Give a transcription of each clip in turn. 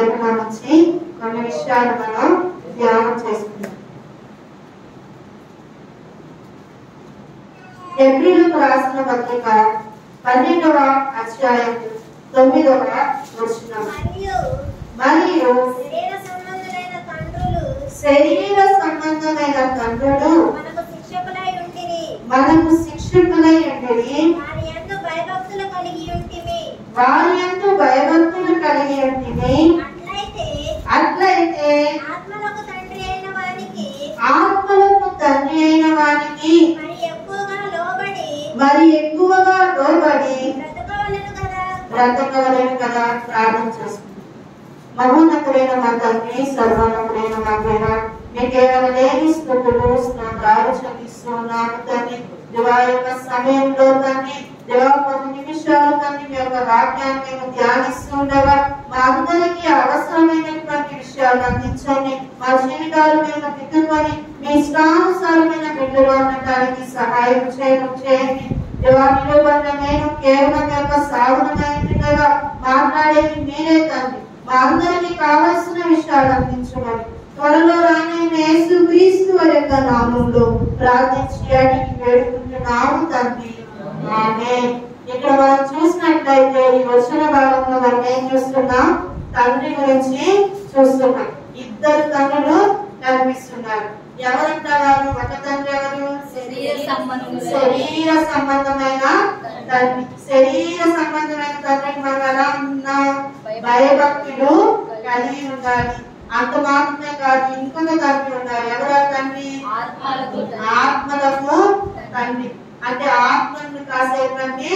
తరపున నుంచి కొన్ని విషయాలు మనం ధ్యానం చేసుకుందాం. హెబ్రీయులకు రాసిన పత్రిక 12వ అధ్యాయం 9వ వచనం. మరియు శరీర సంబంధమైన తండ్రులు మనకు శిక్షకులై ఉండిరి, వారి యందు భయభక్తులు కలిగి ఉంటిమి. అట్లయితే ఆత్మలకు తండ్రి అయిన వానికి మరి ఎక్కువగా లోబడి బ్రతకవలెను కదా. ప్రార్థన చేసుకుంటాం. మహోన్నతుడైన మా తండ్రి, సర్వోన్నతుడైన మా ప్రేమ, మీ కేవలం లేని స్తుతులు స్తోత్రాలు చెల్లిస్తున్నాము తండ్రి. దేవా యొక్క సమయంలో తండ్రి, దేవా కొన్ని నిమిషాలు తండ్రి మీ యొక్క వాక్యాన్ని మేము ధ్యానిస్తుండగా మా అందరికీ అవసరమైనటువంటి విషయాలు అందించండి. మా జీవితాలు మేము దిద్దుకొని మీ ఇష్టానుసారమైన బిడ్డలు ఉండటానికి సహాయం చేయండి. దేవా నిలబడిన నేను కేవలం యొక్క సాధనగా మాట్లాడేది మీరే తండ్రి. మా అందరికీ కావలసిన విషయాలు అందించమని త్వరలో రానైన యేసుక్రీస్తు వారి యొక్క నామములో ప్రార్థించి అడిగి వేడుకుంటున్నాము తండ్రి. ఆమేన్. ఇక్కడ మనం చూసినట్లయితే ఈ వచన భాగంలో మనం ఏం చూస్తున్నాం? తండ్రి గురించి చూస్తున్నాం. ఇద్దరు తండ్రులు కనిపిస్తున్నారు. ఎవరంటారు? ఒక తండ్రి ఎవరు? శరీర సంబంధమైన తండ్రి. శరీర సంబంధమైన తండ్రికి మనం ఎలా ఉన్నాం? భయభక్తులు కలిగి ఉండాలి. అంత మాత్రమే కాదు, ఇంకొక తండ్రి ఉన్నారు. ఎవరు తండ్రి? ఆత్మలకు తండ్రి. అంటే ఆత్మను కాసేటువంటి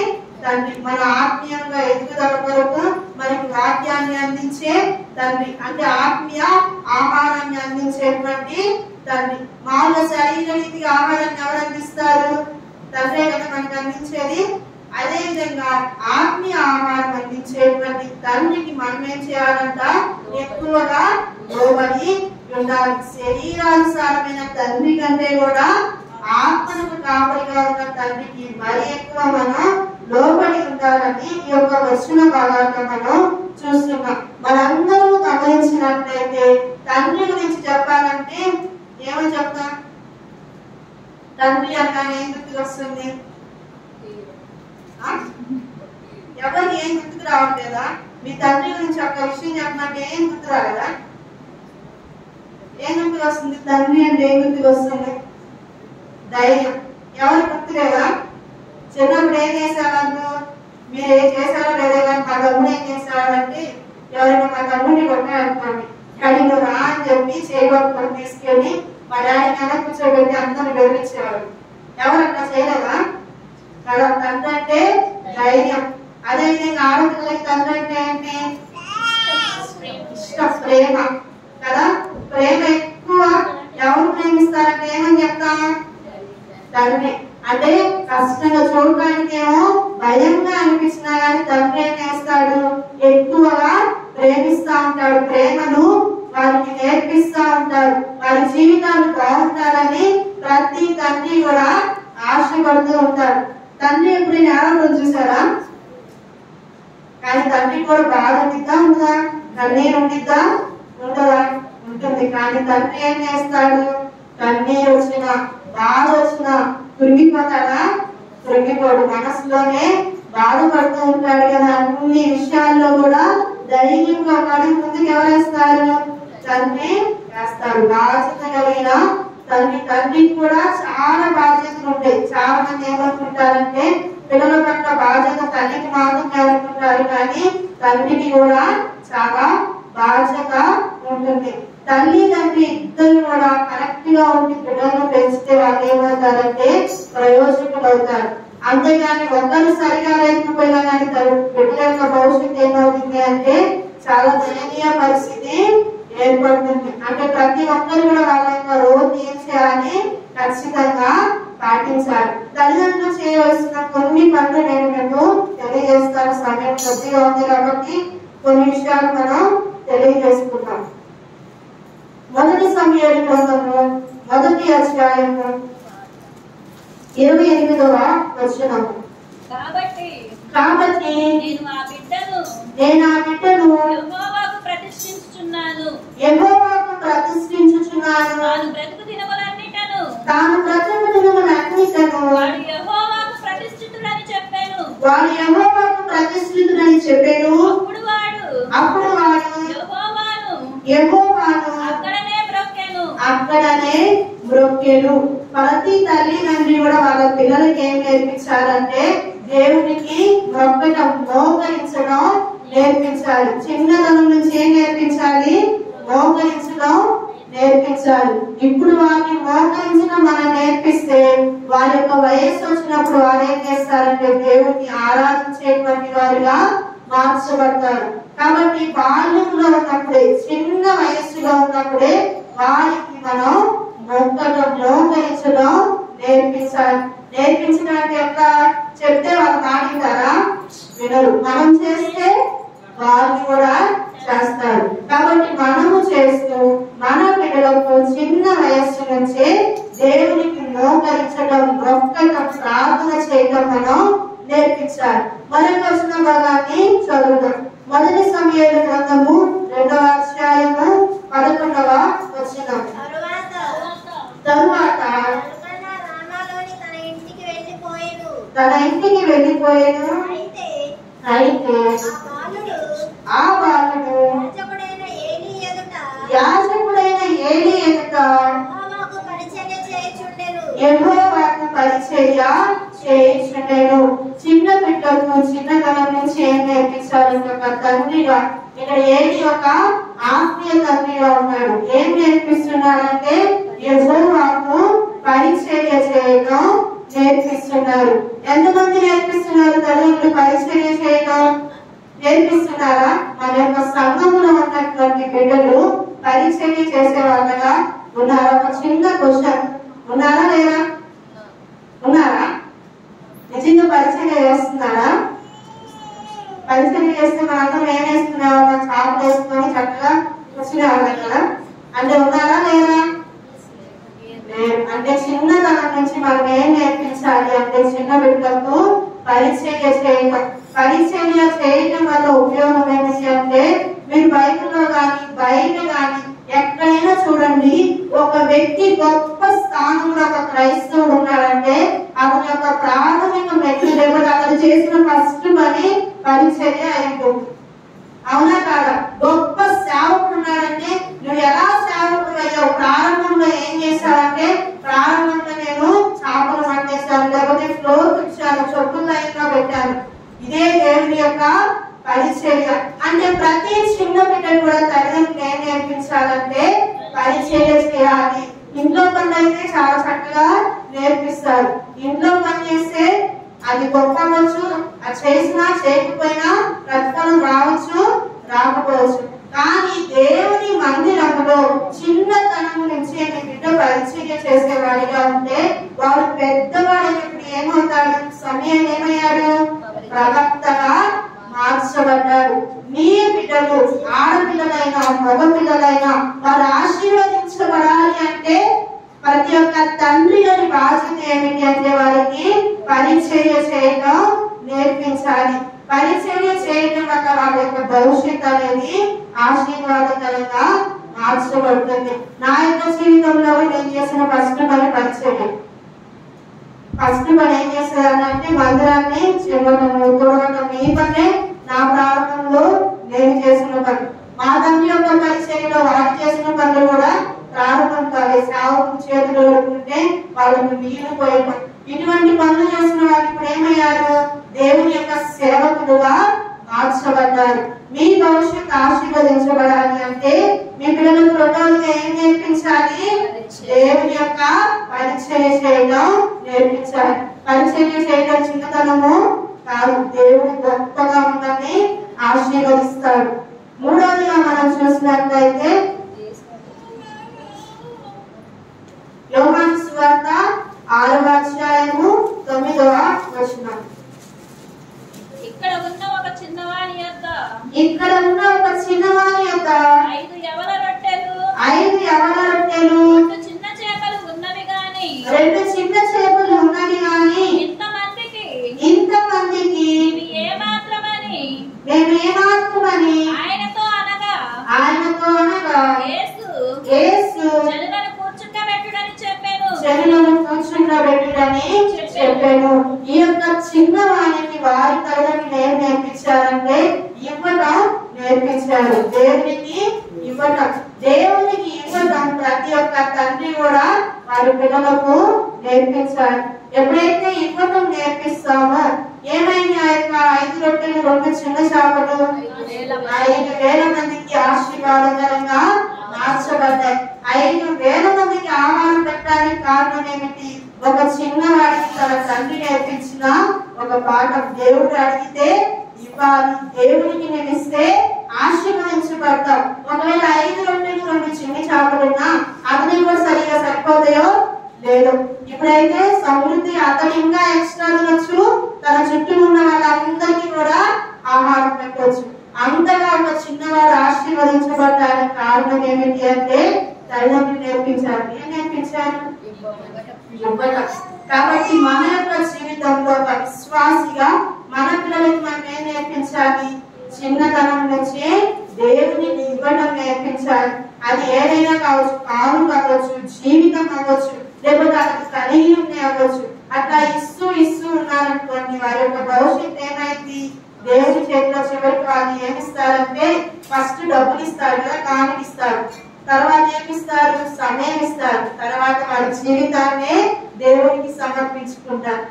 తండ్రి. మన ఆత్మీయంగా ఎదుగుదల కొరకు మనకి వాక్యాన్ని అందించే తండ్రి. అంటే ఆత్మీయ ఆహారాన్ని అందించేటువంటి తండ్రి. మామూలు శరీర రీతిగా ఆహారాన్ని ఎవరు అందిస్తారు? తండ్రే కదా మనకు అందించేది. అదే విధంగా ఆత్మీయ ఆహారం అందించేటువంటి తండ్రికి మనం ఏం చేయాలంట? ఎక్కువగా లోబడి ఉండాలి. శరీరానుసారమైన తండ్రి కంటే కూడా ఆత్మకు కాపరిగా ఉన్న తండ్రికి మరి ఎక్కువ మనం లోబడి ఉండాలని ఈ యొక్క వచన భాగాల్లో మనం చూస్తున్నాం. మనందరూ గమనించినట్లయితే తండ్రి గురించి చెప్పాలంటే ఏమని చెప్తాం? తండ్రి అనగానే ఏం గుర్తుకు వస్తుంది? ఎవరికి ఏం గుర్తుకు రావట్లేదా? మీ తండ్రి గురించి ఒక విషయం చెప్పమంటే ఏం గుర్తు రాలేదా? ఏం గుర్తుకు వస్తుంది? తండ్రి అంటే ఏం గుర్తుకు వస్తుంది? ధైర్యం. ఎవరు గుర్తులేదా? చిన్నప్పుడు ఏం చేసేవాళ్ళు? మీరు ఏం చేశారో లేదో కానీ మా తమ్ముడు ఏం చేసేవాడంటే, ఎవరైనా మా తమ్ముడిని కొట్టారనుకోండి, కడిగి రా అని చెప్పి చేయబడుకొని తీసుకెళ్ళి మా డాడీ మీద కూర్చోబెట్టి అందరూ బెదిరించేవాడు. ఎవరు అట్లా చేయలేదా? కదా. తండ్రి అంటే ధైర్యం. అదేవిధంగా ఆడపిల్లలకి తండ్రి అంటే ఏంటి? ఇష్టం, ప్రేమ కదా. ప్రేమ ఎక్కువ ఎవరు ప్రేమిస్తారంటే ఏమని చెప్తాం? తండ్రి. అంటే కష్టంగా చూడడానికి ఏమో భయంగా అనిపించినా గానీ తండ్రి ఏం చేస్తాడు? ఎక్కువగా ప్రేమిస్తా ఉంటాడు. ప్రేమను వారికి నేర్పిస్తా ఉంటాడు. వారి జీవితాలు బాగుంటారని ప్రతి తండ్రి కూడా ఆశపడుతూ ఉంటాడు. తండ్రి ఎప్పుడు నేరం చూసారా? కానీ తండ్రి కూడా బాధ ఉండిద్దా ఉండదా? కన్నీరు ఉండిద్దా ఉండదా? ఉంటుంది. కానీ తండ్రి ఏం చేస్తాడు? కన్నీరు వచ్చినా బాధ వచ్చినా కృంగిపోతాడా? కృంగిపోడు. మనసులోనే బాధపడుతూ ఉంటాడు కదా. అన్ని విషయాల్లో కూడా ధైర్యంగా ఉన్నాడు. ముందుకు ఎవరేస్తారు? తండ్రి వేస్తాడు. బాధ్యత కలిగిన తండ్రి. తండ్రికి కూడా చాలా బాధ్యతలు ఉంటాయి. చాలా మంది ఏమనుకుంటారంటే పిల్లల పట్ల బాధ్యత తల్లికి మాత్రమే అనుకుంటారు, కానీ తండ్రికి కూడా చాలా బాధ్యత ఉంటుంది. తల్లి తండ్రి ఇద్దరు కూడా కరెక్ట్ గా ఉండి పిల్లలను పెంచితే వాళ్ళు ఏమవుతారంటే ప్రయోజకులు అవుతారు. అంతేగాని ఒకరు సరిగా లేకపోయినా కానీ బిడ్డల యొక్క భవిష్యత్తు ఏమవుతుంది అంటే చాలా దయనీయ పరిస్థితి ఏర్పడుతుంది. అంటే ప్రతి ఒక్కరు కూడా వాళ్ళ యొక్క రోజు ఏం చేయాలని ఖచ్చితంగా పాటించాలి. తల్లిదండ్రులు చేయవలసిన కొన్ని పనులు నేను మీకు తెలియజేస్తాను. సమయం కొద్దిగా ఉంది కాబట్టి కొన్ని విషయాలు మనం తెలియజేసుకుంటాం. మొదటి సమూయేలు గ్రంథము 1వ అధ్యాయము 28వ వచనము. కాబట్టి నేను ఆ బిడ్డను యెహోవాకు ప్రతిష్ఠించుదును, అప్పుడు వాడు యెహోవాను అక్కడనే మ్రొక్కెను. ప్రతి తల్లి తండ్రి కూడా వాళ్ళ పిల్లలకి ఏం నేర్పించాలంటే దేవునికి మొక్కటం, మోకరించడం నేర్పించాలి. చిన్నతనం నుంచి ఏం నేర్పించాలి? మోకరించడం నేర్పించాలి. ఇప్పుడు వారిని మోకరించడం మనం నేర్పిస్తే వారి యొక్క వయస్సు వచ్చినప్పుడు వారు ఏం చేస్తారంటే దేవుని ఆరాధించేటువంటి వారిగా మార్చబడతారు. కాబట్టి బాల్యంలో ఉన్నప్పుడే, చిన్న వయస్సులో ఉన్నప్పుడే వారికి మనం మొక్కడం, మోకరించడం నేర్పించాలి. నేర్పించడం అంటే ఎట్లా? చెప్తే వాళ్ళు మాటింటారా? వినరు. మనం చేస్తే వాళ్ళు కూడా చేస్తారు. కాబట్టి మనము చేస్తూ మన పిల్లలకు చిన్న వయస్సు నుంచే దేవునికి మోకరించడం, మొక్కటం, ప్రార్థన చేయడం మనం నేర్పించాలి. మరొక వచన భాగాన్ని చదువుదాం. మొదటి సమూయేలు గ్రంథము 2వ అధ్యాయము 11వ వచనం. తరువాత తన ఇంటికి వెళ్ళిపోయాను. అయితే ఆ బాలుడు యాజకుడైన ఏలీ ఎదుట యెహోవాకు పరిచర్య చేయుచుండెను. చిన్న బిడ్డకు చిన్నతనం నుంచి ఏం నేర్పించాలి? ఒక తండ్రిగా ఇక్కడ ఏలీ ఒక ఆత్మీయ తండ్రిగా ఉన్నాడు. ఏం నేర్పిస్తున్నాడంటే యెహోవాకు పరిచర్య చేయడం నేర్పిస్తున్నారు. ఎంతమంది నేర్పిస్తున్నారు? తల్లిదండ్రులు పరిచర్య చేయడం నేర్పిస్తున్నారా? మన యొక్క సంఘంలో ఉన్నటువంటి బిడ్డలు పరిచర్య చేసే వాళ్ళగా ఉన్నారా? ఒక చిన్న క్వశ్చన్, ఉన్నారా లేదా? ఉన్నారా? నిజంగా పరిచర్య చేస్తున్నారా? పరిచర్య చేస్తే మనందరం ఏం వేస్తున్నాం? చాపలు వేసుకొని చక్కగా కూర్చునేవాళ్ళం కదా. అంటే ఉన్నారా లేదా? అంటే చిన్నతనం నుంచి మనం ఏం నేర్పించాలి అంటే చిన్న బిడ్డలకు పరిచర్య చేయడం. పరిచర్య చేయడం వల్ల ఉపయోగం ఏమిటి అంటే మీరు బైబిల్లో కానీ బయట కానీ ఎక్కడైనా చూడండి, ఒక వ్యక్తి గొప్ప స్థానంలో ఒక క్రైస్తవుడు ఉన్నాడంటే అతని యొక్క ప్రాథమిక మెట్లు అతను చేసిన ఫస్ట్ పని పరిచర్య అయిపోతుంది. అవునా కాదా? గొప్ప సేవకుడు ఉన్నాడంటే నువ్వు ఎలా సేవకుడు అయ్యావు? ప్రారంభంలో ఏం చేశావంటే ప్రారంభంలో నేను చేపలు పట్టేశాను, లేకపోతే ఫ్లోర్ ఇచ్చాను, చొప్పులు లైన్గా పెట్టాను. ఇదే దేవుని యొక్క పరిచర్య. అంటే ప్రతి చిన్న బిడ్డను కూడా తల్లిదండ్రులు ఏం నేర్పించాలంటే పరిచర్య చేయాలి. ఇంట్లో పని అయితే చాలా చక్కగా నేర్పిస్తారు. ఇంట్లో పని చేస్తే అది గొప్పవచ్చు, అది చేసినా చేయకపోయినా ప్రతిఫలం రావచ్చు, రాకపోవచ్చు. కానీ దేవుని మందిరంలో చిన్నతనం నుంచి బిడ్డ పరిచర్య చేసేవాడిగా ఉంటే వాడు పెద్దవాడైనప్పుడు ఏమవుతాడు? సమయం ఏమయ్యాడు? ప్రవక్తగా మార్చబడ్డాడు. మీ బిడ్డలు ఆడపిల్లలైనా మగ పిల్లలైనా వారు ఆశీర్వదించబడాలి అంటే ప్రతి ఒక్క తండ్రి గారి బాధ్యత ఏమిటి అంటే వారికి పరిచర్య చేయడం నేర్పించాలి. పరిచర్య చేయడం వల్ల వాళ్ళ యొక్క భవిష్యత్తు అనేది ఆశీర్వాదకరంగా మార్చబడుతుంది. నా యొక్క జీవితంలో నేను చేసిన ఫస్ట్ పని పరిచర్య. ఫస్ట్ పని ఏం చేస్తానంటే మందిరాన్ని చెమటము తొడవటం. ఈ పనే నా ప్రారంభంలో నేను చేసిన పని. మా తండ్రి యొక్క పరిచర్యలో వారు చేసిన పనులు కూడా ప్రారంభం కాదు. సేవకు చేతులు పెట్టుకుంటే వాళ్ళని నీళ్లు పోయటం, ఇటువంటి పనులు చేసిన వాళ్ళు ఇప్పుడు ఏమయ్యారు? దేవుని యొక్క సేవకులుగా మార్చబడ్డారు. మీ భవిష్యత్తు ఆశీర్వదించబడాలి అంటే మీ పిల్లలకు రెండవదిగా ఏం నేర్పించాలి? దేవుని యొక్క పరిచర్య చేయడం నేర్పించాలి. పరిచర్య చేయడం చిన్నతనము కాదు, దేవుడు గొప్పగా ఉన్నది ఆశీర్వదిస్తాడు. మూడవదిగా మనం చూసినట్లయితే యోహాను సువార్త 6వ అధ్యాయము 9వ వచనం. ఇక్కడ ఉన్న ఒక చిన్నవాని యొద్ద 5 యవల రొట్టెలు 2 చిన్న చేపలు ఉన్నవి గాని ఇంతమందికి ఏమాత్రమని ఆయనతో అనగా నేర్పించారు. దేవునికి ఇవ్వటం, దేవునికి ఇవ్వటం ప్రతి ఒక్క తండ్రి కూడా వారి పిల్లలకు నేర్పించాలి. ఎప్పుడైతే ఇవ్వటం నేర్పిస్తామో ఏమైంది, ఆ యొక్క 5 రొట్టెలు 2 చిన్న చేపలు 5,000 మందికి ఆశీర్వాదకరంగా మార్చబడ్డాయి. 5,000 మందికి ఆహారం పెట్టడానికి కారణం ఏమిటి? ఒక చిన్నవాడికి తన తండ్రి నేర్పించిన ఒక పాఠం. దేవుడు అడిగితే ఇవ్వాలి, దేవుడికి నేను ఇస్తే ఆశీర్వదించబడతాం. ఒకవేళ 5 రొట్టెలు 2 చిన్న చేపలున్నా అతని కూడా సరిగా సరిపోతాయో లేదు. ఇప్పుడైతే సమృద్ధి, అతను ఇంకా ఎక్స్ట్రా తినొచ్చు, తన చుట్టూ ఉన్న వాళ్ళందరికీ కూడా ఆహారం పెట్టవచ్చు. అంతగా ఒక చిన్నవాడు ఆశీర్వదించబడడానికి కారణం ఏమిటి అంటే తల్లిదండ్రులు నేర్పించారు. ఏం నేర్పించారు? ఇవ్వటం. కాబట్టి మన యొక్క జీవితంలో ఒక విశ్వాసిగా మన పిల్లలకి మనం ఏం నేర్పించాలి? చిన్నతనం నుంచే దేవునికి ఇవ్వడం నేర్పించాలి. అది ఏదైనా కావచ్చు, కారు కావచ్చు, జీవితం అవ్వచ్చు, లేకపోతే అతనికి కలిగి ఉండే అవ్వచ్చు. అట్లా ఇస్తూ ఉన్నారనుకోండి, వారి యొక్క భవిష్యత్తు ఏమైంది? దేవుడి చేతిలో చివరికి వాళ్ళు ఏమిస్తారంటే ఫస్ట్ డబ్బులు ఇస్తారు కదా, కానుక ఇస్తారు. తర్వాత ఏమిస్తారు? సమయం ఇస్తారు. తర్వాత వారి జీవితాన్ని దేవుడికి సమర్పించుకుంటారు.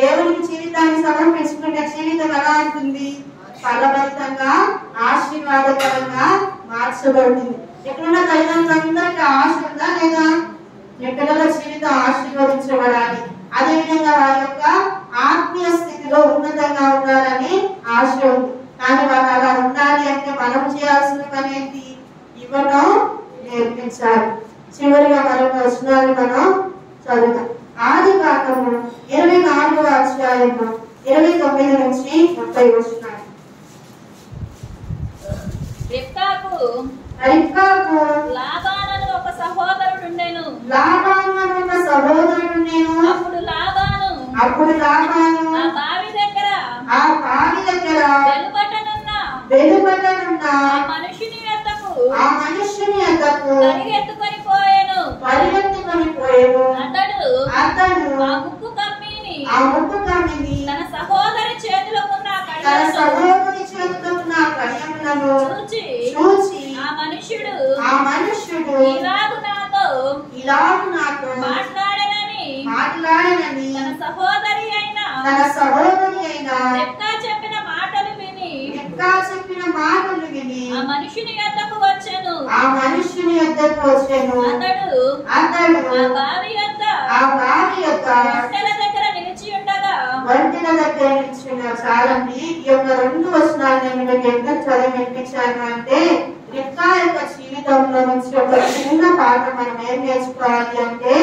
దేవుడికి జీవితాన్ని సమర్పించుకుంటే జీవితం ఎలా ఉంటుంది? ఫలభరితంగా, ఆశీర్వాదకరంగా మార్చబడుతుంది. ఇక్కడున్న తల్లిదండ్రులందరికీ ఆశ ఉందా లేదా? మీ పిల్లల జీవితం ఆశీర్వదించబడాలి, అదేవిధంగా వారి యొక్క ఆత్మీయ స్థితిలో ఉన్నతంగా ఉండాలని ఆశ ఉంది. కానీ వాళ్ళు అలా ఉండాలి అంటే మనం చేయాల్సిన పని ఏంటి? ఇవ్వడం నేర్పించాలి. చివరిగా మరొక వచనాన్ని మనం చదువుతాం. ఆదికాండము 24వ అధ్యాయము 29 నుంచి 30 వచనాలు. రిబ్కాకు లాబాను ఒక సహోదరుడు ఉండెను. అప్పుడు లాబాను ఆ బావి దగ్గర వెలుపటనున్న ఆ మనుషుని యొద్దకు పరిగెత్తుకొని పోయెను. అతడు ఆ ముక్కు కమ్మిని తన సహోదరి చేతులకున్న కడియములను చూచి ఆ మనుష్యుడు ఇలాగు నాతో మాట్లాడనని తన సహోదరి అయిన రిబ్కా చెప్పిన మాటలు విని ఆ మనుషుని యొద్దకు వచ్చెను. అతడు ఆ బావి యొద్ద ఒంటెల దగ్గర నిలిచి ఉండగా. చాలండి. ఈ యొక్క 2 వచనాలను మీకు ఎందుకు చదివి వినిపించాను అంటే రిబ్కా యొక్క జీవితంలో నుంచి ఒక చిన్న పాఠం మనం ఏం నేర్చుకోవాలి అంటే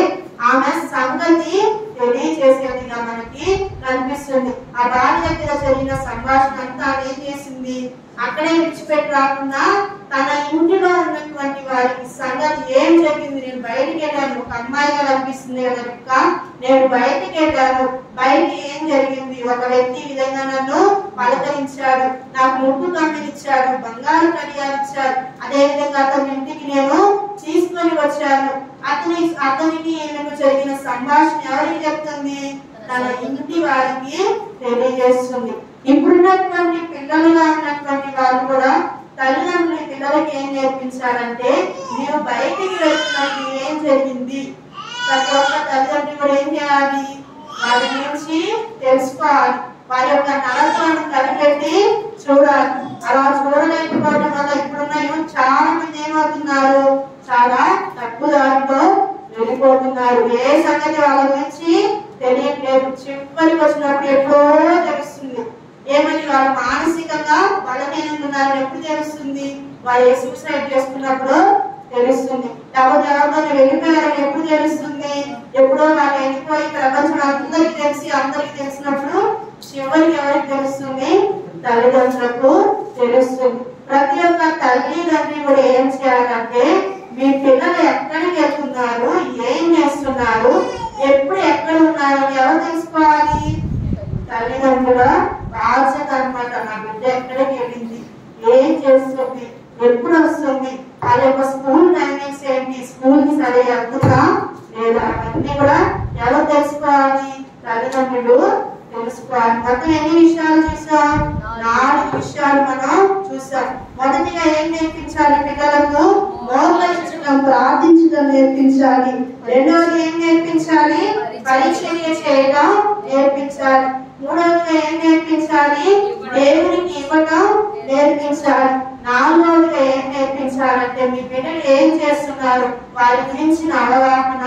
ఆమె సంగతి తెలియజేసేదిగా మనకి కనిపిస్తుంది. ఆ బావి దగ్గర జరిగిన సంభాషణ అంతా ఏం చేసింది? అక్కడే విడిచిపెట్టి రాకుండా తన ఇంటిలో ఉన్నటువంటి వారికి సంగతి ఏం జరిగింది, నేను బయటికి వెళ్ళాను, ఒక అమ్మాయిగా కనిపిస్తుంది కదా రిబ్కా, నేను బయటికి వెళ్ళాను, బయట ఏం జరిగింది? ఒక వ్యక్తి ఈ విధంగా నన్ను పలకరించాడు, నాకు ముక్కు కమ్మినిచ్చాడు, బంగారు కడియాలు ఇచ్చాడు, అదే విధంగా అతని ఇంటికి నేను తీసుకొని వచ్చాను. అతనికి ఈమెకు జరిగిన సంభాషణ ఎవరికి చెప్తుంది? తన ఇంటి వారికి తెలియజేస్తుంది. ఇప్పుడున్నటువంటి పిల్లలుగా ఉన్నటువంటి వాళ్ళు కూడా తల్లిదండ్రులు పిల్లలకి ఏం నేర్పించాలంటే నేను బయటికి వెళ్తున్నప్పుడు ఏం జరిగింది? ప్రతి ఒక్క తల్లిదండ్రులు కూడా ఏం చేయాలి? వారి గురించి తెలుసుకోవాలి, వారి యొక్క నడకలను కనిపెట్టి చూడాలి. అలా చూడలేకపోవడం వల్ల ఇప్పుడున్న చాలా మంది ఏమవుతున్నారు? చాలా తక్కువ దారితో వెళ్ళిపోతున్నారు. ఏ సంగతి వాళ్ళ గురించి తెలియట్లేదు. చివరికి వచ్చినప్పుడు ఎప్పుడో తెలుస్తుంది. ఏమని? వాళ్ళు మానసికంగా బలహీనంగా ఎప్పుడు తెలుస్తుంది? వాళ్ళు సూసైడ్ చేసుకున్నప్పుడు తెలుస్తుంది. లేకపోతే ఎవరితో వెళ్ళిపోయారని ఎప్పుడు తెలుస్తుంది? ఎప్పుడో వాళ్ళు వెళ్ళిపోయి ప్రపంచం అందరికి తెలిసినప్పుడు చివరికి ఎవరికి తెలుస్తుంది? తల్లిదండ్రులకు తెలుస్తుంది. ప్రతి ఒక్క తల్లిదండ్రి కూడా ఏం చేయాలంటే మీ పిల్లలు ఎక్కడికి వెళ్తున్నారు, ఏం చేస్తున్నారు, ఎప్పుడు ఎక్కడ ఉన్నారు అని ఎవరు తెలుసుకోవాలి? తల్లిదండ్రుల బాధ్యత అన్నమాట. నా బిడ్డ ఎక్కడికి వెళ్ళింది, ఏం చేస్తుంది, ఎప్పుడు వస్తుంది, వాళ్ళ యొక్క స్కూల్ టైమింగ్స్ ఏంటి, స్కూల్ కి సరే వెళ్తుందా లేదా, అవన్నీ కూడా ఎవరు తెలుసుకోవాలి? తల్లిదండ్రులు తెలుసుకోవాలి. మొత్తం ఎన్ని విషయాలు చూసాం? 4 విషయాలు మనం చూసాం. మొదటిగా ఏం నేర్పించాలి? పిల్లలకు మోకరించడం, ప్రార్థించడం నేర్పించాలి. రెండవది ఏం నేర్పించాలి? పరిచర్య చేయడం నేర్పించాలి. మూడవదిగా ఏం నేర్పించాలి? దేవునికి ఇవ్వడం నేర్పించాలి. నాలుగవదిగా ఏం నేర్పించాలంటే మీ బిడ్డలు ఏం చేస్తున్నారు వారి గురించిన అవగాహన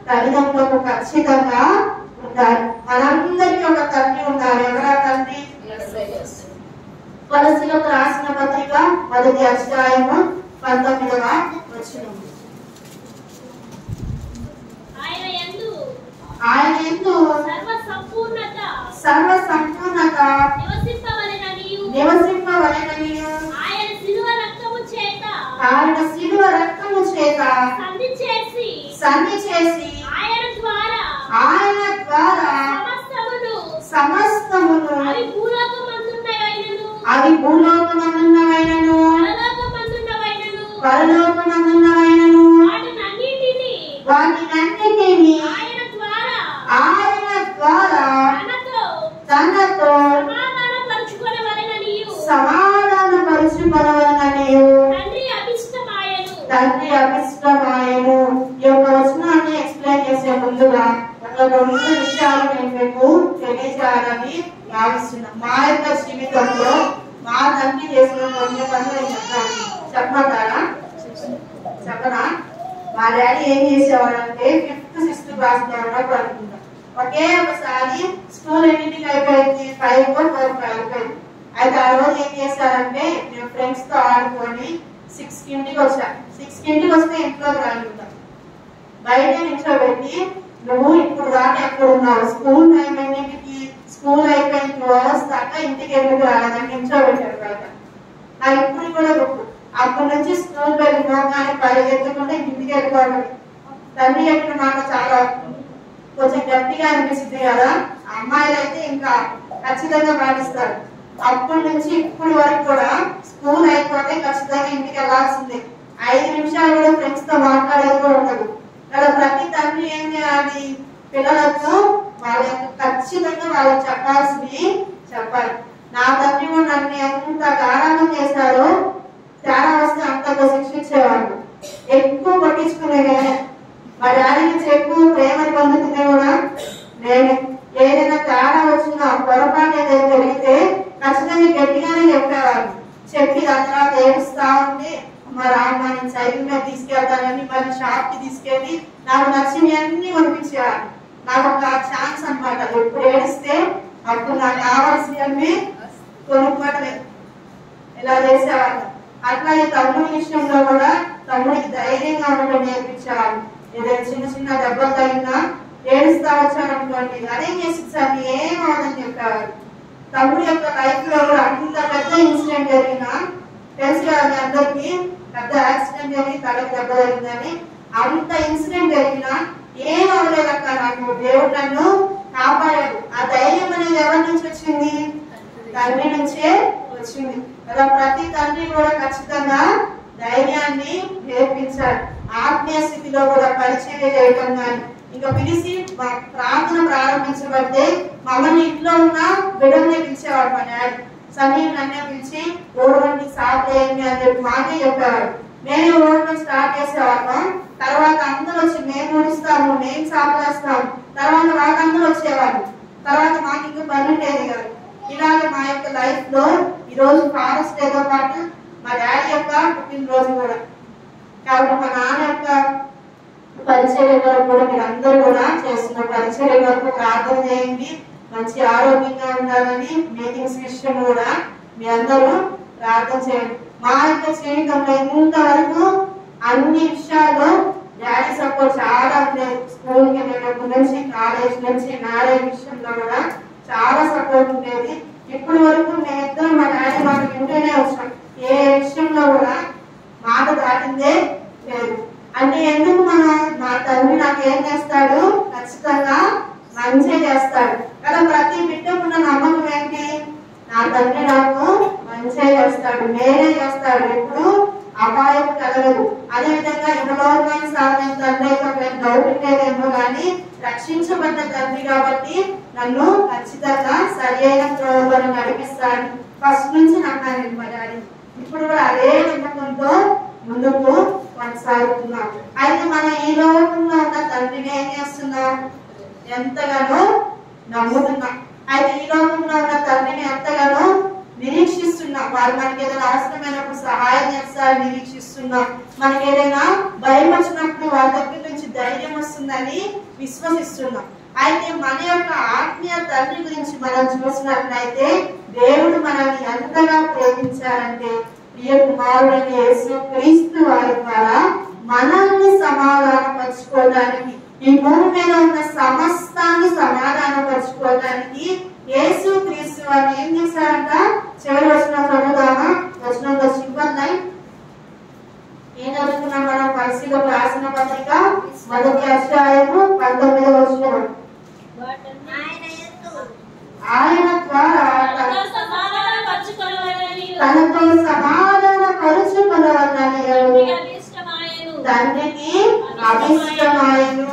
తల్లిదండ్రులకు ఖచ్చితంగా ఉండాలి. మనందరికీ ఒక తండ్రి ఉన్నారు. ఎవరా తండ్రి? కొలస్సీలకు రాసిన పత్రిక 1వ అధ్యాయము 19వ వచనం. ఆయన యందు సర్వ సంపూర్ణత నివసింపవలెననియు ఆయన శిలువ రక్తము చేత సంధి చేసి ఆయన ద్వారా సమస్తమును అవి భూలోకమందున్నవైనను పరలోకమందున్నవైనను వాటినన్నిటినీ ఆయన ద్వారా తనతో సమాధానపరచుకొనవలెననియు తండ్రి అభిష్టమాయను. ఈ యొక్క వచనాన్ని ఎక్స్ప్లెయిన్ చేసే ముందుగా ఒక 2 విషయాలు నేను మీకు తెలియజేయాలని భావిస్తున్నాను. మా యొక్క జీవితంలో మా తండ్రి చేసిన కొన్ని పనులు చెప్పమంటారా? చెప్పనా? మా డాడీ ఏం చేసేవారంటే 5th 6th క్లాస్ లో ఉన్నప్పుడు అనుకుంటా ఒకే ఒకసారి స్కూల్ ఎన్నింటికి అయిపోయింది? 5 or 4 అయిపోయింది. అయితే ఆ రోజు ఏం చేశారంటే నేను ఫ్రెండ్స్ తో ఆడుకొని 6 కి ఇంటికి వచ్చాను. 6 కి ఇంటికి వస్తే ఇంట్లోకి రానుంటా బయట నిల్చోబెట్టి నువ్వు ఇప్పుడు దాకా ఎక్కడ ఉన్నావు? స్కూల్ టైం ఎన్నింటికి? స్కూల్ అయిపోయిన 2 hours దాకా ఇంటికి ఎందుకు రాలేదని నిల్చోబెట్టారు బయట. నాకు ఇప్పుడు కూడా గుర్తు. అప్పటి నుంచి స్కూల్ వెళ్ళిపోగానే పరిగెత్తకుండా ఇంటికి వెళ్ళిపోవడం. తండ్రి ఎప్పుడు నాకు చాలా కొంచెం గట్టిగా అనిపిస్తుంది కదా. అమ్మాయిలు అయితే ఇంకా ఖచ్చితంగా పాటిస్తారు. అప్పటి నుంచి ఇప్పటి వరకు కూడా స్కూల్ అయిపోతే ఖచ్చితంగా ఇంటికి వెళ్ళాల్సిందే. 5 నిమిషాలు కూడా ఫ్రెండ్స్ తో మాట్లాడేది కూడా ఉండదు. అక్కడ ప్రతి తండ్రి ఏం చేయాలి? పిల్లలకు వాళ్ళ ఖచ్చితంగా వాళ్ళకి చెప్పాల్సింది చెప్పాలి. నా తండ్రి నన్ను ఎంత గాఢంగా చేశాడో తేడా వస్తే అంతగా శిక్షించేవాడు. ఎక్కువ పట్టించుకునేదే. మా డాడీ నుంచి ఎక్కువ ప్రేమని పొందుతుందే కూడా నేను. ఏదైనా తేడా వచ్చినా పొరపాటు ఏదైనా జరిగితే ఖచ్చితంగా గట్టిగానే చెప్పేవాడు. చెప్పి దాని తర్వాత ఏడుస్తా ఉంటే మా రామ్మ నేను సైకిల్ మీద తీసుకెళ్తానని మళ్ళీ షాప్ కి తీసుకెళ్ళి నాకు నచ్చినవి అన్ని కొనిపించేవాడు. నాకు ఒక ఛాన్స్ అనమాట. ఎప్పుడు ఏడిస్తే అప్పుడు నాకు కావాల్సినవి కొనుక్కోవటమే. ఇలా చేసేవాడు. అట్లాగే తమ్ముడి విషయంలో కూడా తమ్ముడికి ధైర్యంగా ఉండటం నేర్పించేవాడు. ఏదైనా చిన్న చిన్న దెబ్బలు తగినా ఏడుస్తా వచ్చాడనుకోండి అదేం చేసిస్తాను ఏం అవదని చెప్పేవాడు. తమ్ముడి యొక్క లైఫ్ లో కూడా అంత పెద్ద ఇన్సిడెంట్ జరిగినా తెలుసు కదా మీ అందరికి, పెద్ద యాక్సిడెంట్ జరిగి తలకి దెబ్బ జరిగిందని. అంత ఇన్సిడెంట్ జరిగినా ఏం అవ్వలేదక్క, నాకు దేవుడు నన్ను కాపాడాడు. ఆ ధైర్యం అనేది ఎవరి నుంచి వచ్చింది? తండ్రి నుంచే వచ్చింది. అలా ప్రతి తండ్రి కూడా ఖచ్చితంగా ధైర్యాన్ని నేర్పించాలి. ఆత్మీయ స్థితిలో కూడా పరిచర్య చేయటం కానీ ఇంకా పిలిచి ప్రార్థన ప్రారంభించబడితే మమ్మల్ని ఇంట్లో ఉన్న బిడ్డల్ని పిలిచేవాడు మా డాడీ. సమయం నన్నే పిలిచి ఓడవంటి స్టార్ట్ చేయండి అని చెప్పి మాకే చెప్పేవాడు. మేము ఓడడం స్టార్ట్ చేసేవాళ్ళం. తర్వాత అందరూ వచ్చి మేము ఓడిస్తాము, మేము సాపలేస్తాము. తర్వాత వాళ్ళందరూ వచ్చేవాళ్ళు. తర్వాత మాకు ఇంకా పని ఉండేది కాదు. ఇలాగ మా యొక్క లైఫ్ లో ఈ రోజు ఫారెస్ట్ డేతో పాటు మా డాడీ యొక్క పుట్టినరోజు కూడా. కాబట్టి మా నాన్న యొక్క పరిచర్య వరకు కూడా మీరు అందరూ కూడా చేస్తున్న పరిచర్య వరకు ప్రార్థన చేయండి. మంచి ఆరోగ్యంగా ఉండాలని మీటింగ్స్ విషయం కూడా మీ అందరూ ప్రార్థన చేయండి. మా యొక్క జీవితంలో ఇంతవరకు అన్ని విషయాల్లో డాడీ సపోర్ట్ చాలా ఉండేది. స్కూల్కి వెళ్ళినప్పటి నుంచి కాలేజ్ నుంచి మ్యారేజ్ విషయంలో కూడా చాలా సపోర్ట్ ఉండేది. ఇప్పటి వరకు మేమిద్దరం మా డాడీ మాట వింటూనే వచ్చాం. ఏ విషయంలో కూడా మాట దాటిందే లేదు. అంటే ఎందుకు నా తండ్రి నాకు ఏం చేస్తాడు? ఖచ్చితంగా మంచి చేస్తాడు కదా. ప్రతి బిడ్డకున్న నమ్మకం ఏంటి? నా తండ్రి నాకు మంచి చేస్తాడు, మేలే చేస్తాడు, ఎప్పుడు అపాయం కలగదు. అదే విధంగా ఇహలోకమైన సాధన తండ్రి యొక్క డౌట్ ఉండేదేమో కానీ రక్షించబడ్డ తండ్రి కాబట్టి నన్ను ఖచ్చితంగా సరి అయిన త్రోవలో నడిపిస్తాడు. ఫస్ట్ నుంచి నమ్మాను మా డాడీ. ఇప్పుడు కూడా అదే నమ్మకంతో ముందుకు కొనసాగుతున్నాం. అయితే మనం ఈ లోకంలో ఉన్న తండ్రిని ఏం చేస్తున్నాం? ఎంతగానో నమ్ముతున్నాం. అయితే ఈ లోకంలో ఉన్న తండ్రిని ఎంతగానో నిరీక్షిస్తున్నాం. వారు మనకి ఏదైనా అవసరమైనప్పుడు సహాయం చేస్తారని నిరీక్షిస్తున్నాం. మనకి ఏదైనా భయం వచ్చినప్పుడు వారి దగ్గర నుంచి ధైర్యం వస్తుందని విశ్వసిస్తున్నాం. అయితే మన యొక్క ఆత్మీయ తండ్రి గురించి మనం చూసినట్లయితే దేవుడు మనల్ని ఎంతగా ప్రేమించారంటే ప్రియ కుమారుడైన యేసుక్రీస్తు వారి ద్వారా మనల్ని సమాధానపరచుకోవడానికి, ఈ భూమి మీద ఉన్న సమస్తాన్ని సమాధానపరచుకోవడానికి యేసుక్రీస్తు వారిని ఏం చేశారంట? చివరి వచనం చదువుదామా? వచనంలో చివరి ఏం చదువుకున్నాం మనం? పరిశీలన రాసిన పత్రిక 1వ అధ్యాయము 19వ వచనం. ఆయన ద్వారా తనతో సమాధాన పరుచుకొనవలెనని తండ్రికి అభిష్టమాయెను.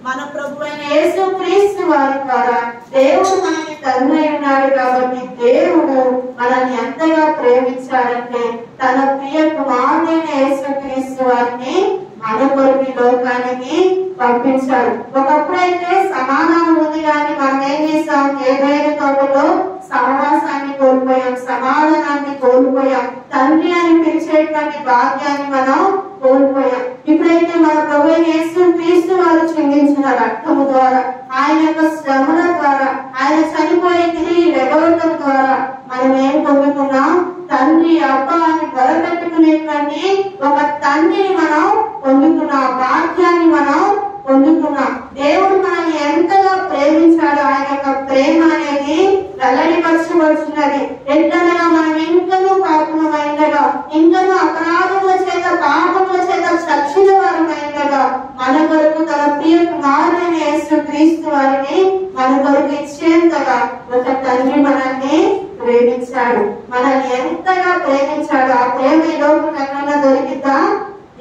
మన ప్రభు అయిన యేసుక్రీస్తు వారి ద్వారా దేవుడు మనకి తండ్రి ఉన్నాడు కాబట్టి దేవుడు మనల్ని ఎంతగా ప్రేమించాడంటే తన ప్రియ కుమారుడైన యేసుక్రీస్తు వారిని మన కొరకు లోకానికి పంపించాడు. ఒకప్పుడైతే సమాధానం ఉంది కానీ మనం ఏం చేసాం? ఏదైనా తోటలో సహవాసాన్ని కోల్పోయాం, సమాధానాన్ని కోల్పోయాం, తండ్రి అని పిలిచేటువంటి భాగ్యాన్ని మనం కోల్పోయాం. ఇప్పుడైతే మన ప్రభు యేసుక్రీస్తు వారు చెందించిన రక్తము ద్వారా, ఆయన యొక్క శ్రమల ద్వారా, ఆయన చనిపోయి తిరిగి లెగవడం ద్వారా మనం ఏం పొందుకున్నాం? తండ్రి అబ్బా అని బలపెట్టుకునేటువంటి ఒక తండ్రిని మనం పొందుకున్నాం, భాగ్యాన్ని మనం పొందుకున్నాం. దేవుడు మనల్ని ఎంతగా ప్రేమించాడు, ఆయన యొక్క ప్రేమ అనేది వెల్లడిపరచబడుతున్నది. ఎంతగా మనం ఇంకనూ పాపమైనగా, ఇంకనూ అపరాధముల చేత పాపముల చేత చచ్చిన వారమైనగా మన కొరకు తన ప్రియ కుమారుడైన యేసుక్రీస్తు వారిని మన కొరకు ఇచ్చేంతగా ఒక తండ్రి మనల్ని ప్రేమించాడు. మనల్ని ఎంతగా ప్రేమించాడు. ఆ ప్రేమ ఈ లోకం ఎక్కడైనా దొరికిద్దా?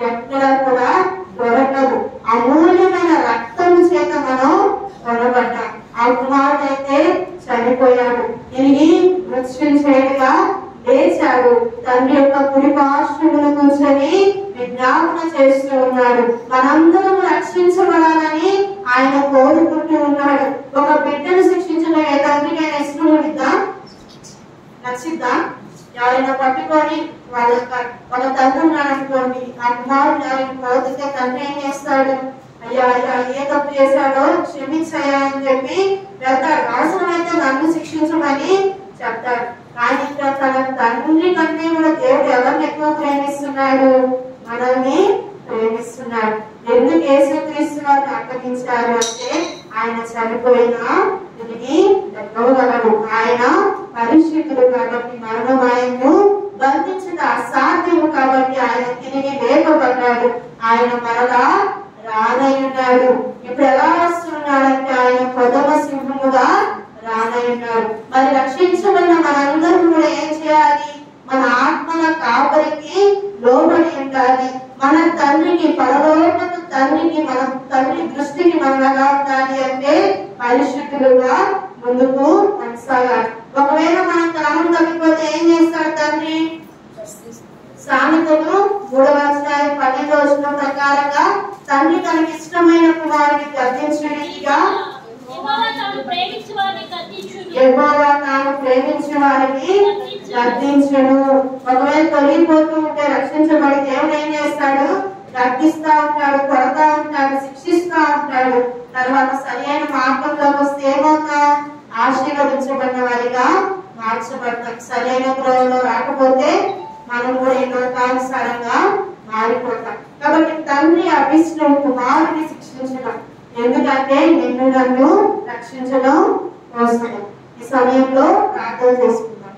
ఎక్కడా కూడా దొరకదు. అమూల్యమైన రక్తము చేత మనం కొనబడ్డాం. ఆ కుమారుడైతే చనిపోయాడు, తిరిగి మృత్యుంజయుడిగా లేచాడు, తండ్రి యొక్క కుడి పార్శ్వమున కూర్చొని విజ్ఞాపన చేస్తూ ఉన్నాడు. మనందరం రక్షించబడాలని ఆయన కోరుకుంటూ ఉన్నాడు. ఒక బిడ్డను శిక్షించడం ఏ తండ్రికైనా ఇష్టం ఉండిద్దా? నచ్చిద్దా? ఎవరైనా పట్టుకొని వాళ్ళ తండ్రి ఉన్నాడు అనుకోండి, ఆ కుమారుడు ఆయన పోతే తండ్రి ఏం చేస్తాడు? అయ్యా అయ్యా ఏ తప్పు చేశాడో క్షమించయ్యా అని చెప్పి వెళ్తాడు. అవసరమైతే నన్ను శిక్షించమని చెప్తాడు. కానీ ఇక్కడ తన తండ్రి కంటే కూడా దేవుడు ఎవరిని ఎక్కువ ప్రేమిస్తున్నాడు? మనల్ని ప్రేమిస్తున్నాడు. ఎందుకు యేసుక్రీస్తు వారిని అప్పగించారు అంటే ఆయన చనిపోయినా తిరిగి లెగవగలడు. ఆయన పరిశుద్ధుడు కాబట్టి మరణం ఆయన్ను బంధించడం అసాధ్యము కాబట్టి ఆయన తిరిగి లేపబడ్డాడు. ఆయన మరలా రానయ్యున్నాడు. ఇప్పుడు ఎలా వస్తున్నాడంటే ఆయన ప్రథమ సింహముగా రానయ్యున్నాడు. మరి రక్షించబడిన మనందరం కూడా ఏం చేయాలి? మన ఆత్మల కాపరికి లోబడి ఉండాలి. మన తండ్రికి, పరలోకపు తండ్రికి, మన తండ్రి దృష్టికి మనం ఎలా ఉండాలి అంటే పరిశుద్ధులుగా ముందుకు కొనసాగాలి. ఒకవేళ మనం క్రమం తప్పిపోతే ఏం చేస్తాడు తండ్రి? సామెతలు 3వ అధ్యాయం 12వ వచనం ప్రకారంగా తండ్రి తనకి ఇష్టమైన కుమారుని గద్దించుడిగా యెహోవా తాను ప్రేమించిన వారికి గద్దించును. ఒకవేళ తొలగిపోతూ ఉంటే రక్షించబడి దేవుడు ఏం చేస్తాడు? గద్దిస్తా ఉంటాడు, కొడతా ఉంటాడు, శిక్షిస్తా ఉంటాడు. తర్వాత సరైన మార్గంలోకి వస్తే ఏమవుతాం? ఆశీర్వదించబడిన వారిగా మార్చబడతాం. సరైన గ్రహంలో రాకపోతే మనం కూడా ఈ లోకానుసారంగా మారిపోతాం. కాబట్టి తండ్రి అభిష్టం కుమారుని శిక్షించడం ఎందుకంటే నిన్ను నన్ను రక్షించడం కోసం. ఈ సమయంలో ప్రార్థన చేసుకుందాం.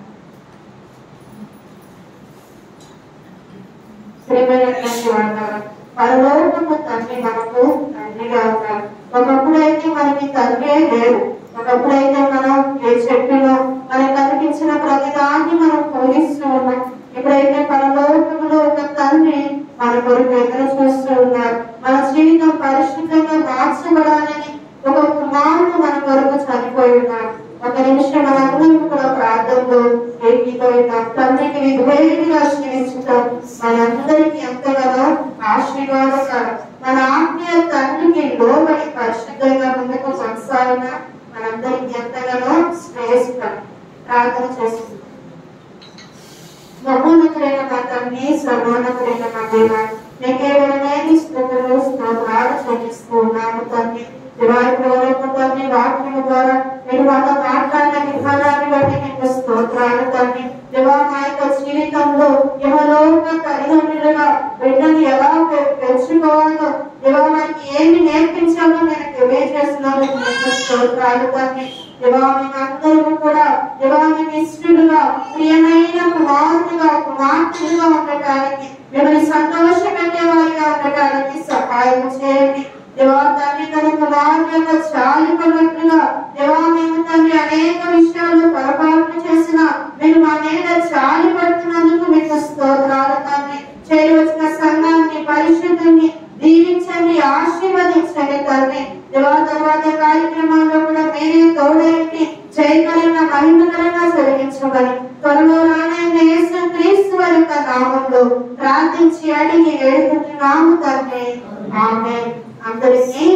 శ్రీమైనటువంటి వాడతారు పరలోకము తండ్రి మనకు తండ్రిగా ఉంటారు. ఒకప్పుడైతే మనకి తండ్రే లేరు. ఒకప్పుడైతే మనం ఏ చెట్టులో మనకు కనిపించిన ప్రతిదాన్ని మనం పూజిస్తూ ఉన్నాం. ఇప్పుడైతే పరలోకములో ఒక తండ్రి మన కొరకు ఎదురు చూస్తూ ఉన్నారు. మన జీవితం పరిశుద్ధంగా మార్చబడాలని ఒక కుమారుడు మన కొరకు చనిపోయి ఉన్నారు. ఒక నిమిషం మనందరం కూడా ప్రార్థనలో ఏకీభవిద్దాం. తండ్రికి విధేయుడిగా క్షమించుతాం. మనందరికీ ఎంతగానో ఆశీర్వాదకరం. మన ఆత్మీయ తండ్రికి లోబడి పరిశుద్ధంగా ముందుకు కొనసాగిన మనందరికీ ఎంతగానో శ్రేయస్కరం. ప్రార్థన చేస్తుంది. మహోన్నతుడైన మా తండ్రి, సర్వోన్నతుడైన మా దేవ, నీకేవలనేది స్తుతులు స్తోత్రాలు చెల్లిస్తూ ఉన్నాము తండ్రి. తండ్రి వాక్యం ద్వారా మీరు మాతో మాట్లాడిన విధానాన్ని బట్టి మీకు స్తోత్రాలు తండ్రి. దేవా, మా యొక్క జీవితంలో యెహోవా తల్లిదండ్రులుగా బిడ్డని ఎలా పెంచుకోవాలో, దేవా మనకి ఏమి నేర్పించాలో నేను తెలియజేస్తున్నాను. మీకు స్తోత్రాలు తండ్రి. దేవా, మేమందరూ కూడా దేవా మీకు ఇష్టలుగా, ప్రియమైన కుమారులుగా కుమార్తెలుగా ఉండటానికి, మిమ్మల్ని సంతోషపెట్టే వారిగా ఉండటానికి సహాయం చేయండి. దేవా తండ్రి, తన కుమారుల యొక్క చాలి పడినట్లుగా దేవా మేము తండ్రి అనేక విషయాలు పొరపాట్లు చేసిన మీరు మా మీద చాలి పడుతున్నందుకు మీకు స్తోత్రాలు తండ్రి. చేయవలసిన సంఘాన్ని పరిశుద్ధిని దీవించండి, ఆశీర్వదించండి తండ్రి. దేవా తర్వాత కార్యక్రమాల్లో కూడా మీరే తోడేంటి జయకరంగా మహిమకరంగా జరిగించమని త్వరలో రానైన యేసుక్రీస్తు వారి యొక్క నామంలో ప్రార్థించి అడిగి వేడుకుంటున్నాము తండ్రి. ఆమేన్. అందరికీ